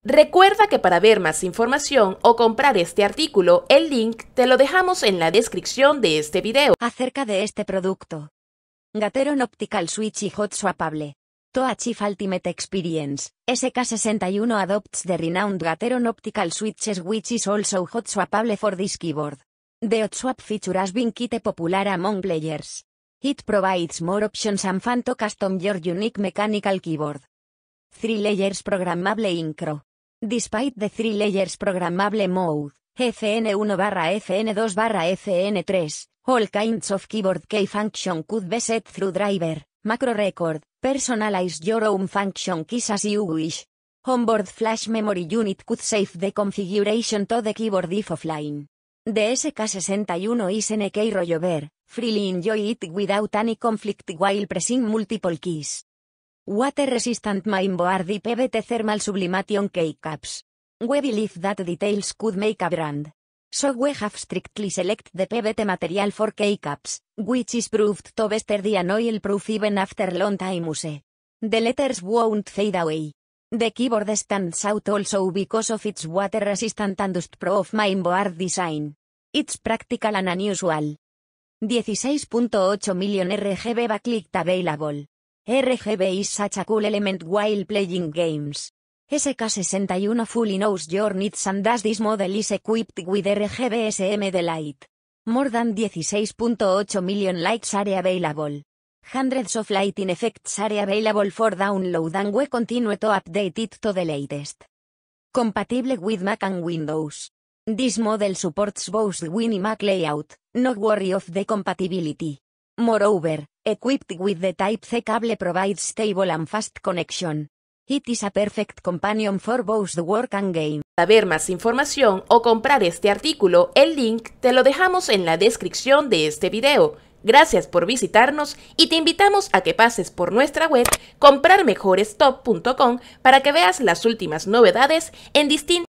Recuerda que para ver más información o comprar este artículo, el link te lo dejamos en la descripción de este video. Acerca de este producto. Gateron Optical Switch y Hot Swappable. To achieve Ultimate Experience, SK61 adopts the renowned Gateron Optical Switches which is also hot swappable for this keyboard. The hot swap feature has been quite popular among players. It provides more options and fun to custom your unique mechanical keyboard. 3 layers programmable incro. Despite the 3 layers programmable mode, FN1/FN2/FN3, all kinds of keyboard key function could be set through driver, macro record, personalize your own function keys as you wish. Onboard flash memory unit could save the configuration to the keyboard if offline. The SK61 is an key rollover, freely enjoy it without any conflict while pressing multiple keys. Water resistant mainboard PVT thermal sublimation keycaps. We believe that details could make a brand. So we have strictly selected the PVT material for keycaps, which is proved to be sturdy and oil-proof even after long time use. The letters won't fade away. The keyboard stands out also because of its water-resistant and dust-proof mainboard design. It's practical and unusual. 16.8 million RGB backlit available. RGB is such a cool element while playing games. SK61 fully knows your needs and thus this model is equipped with RGB SM Delight. More than 16.8 million lights are available. Hundreds of lighting effects are available for download and we continue to update it to the latest. Compatible with Mac and Windows. This model supports both Win and Mac layout, no worry of the compatibility. Moreover, equipped with the Type-C cable provides stable and fast connection. It is a perfect companion for both the work and game. Para ver más información o comprar este artículo, el link te lo dejamos en la descripción de este video. Gracias por visitarnos y te invitamos a que pases por nuestra web comprarmejorestop.com para que veas las últimas novedades en distintas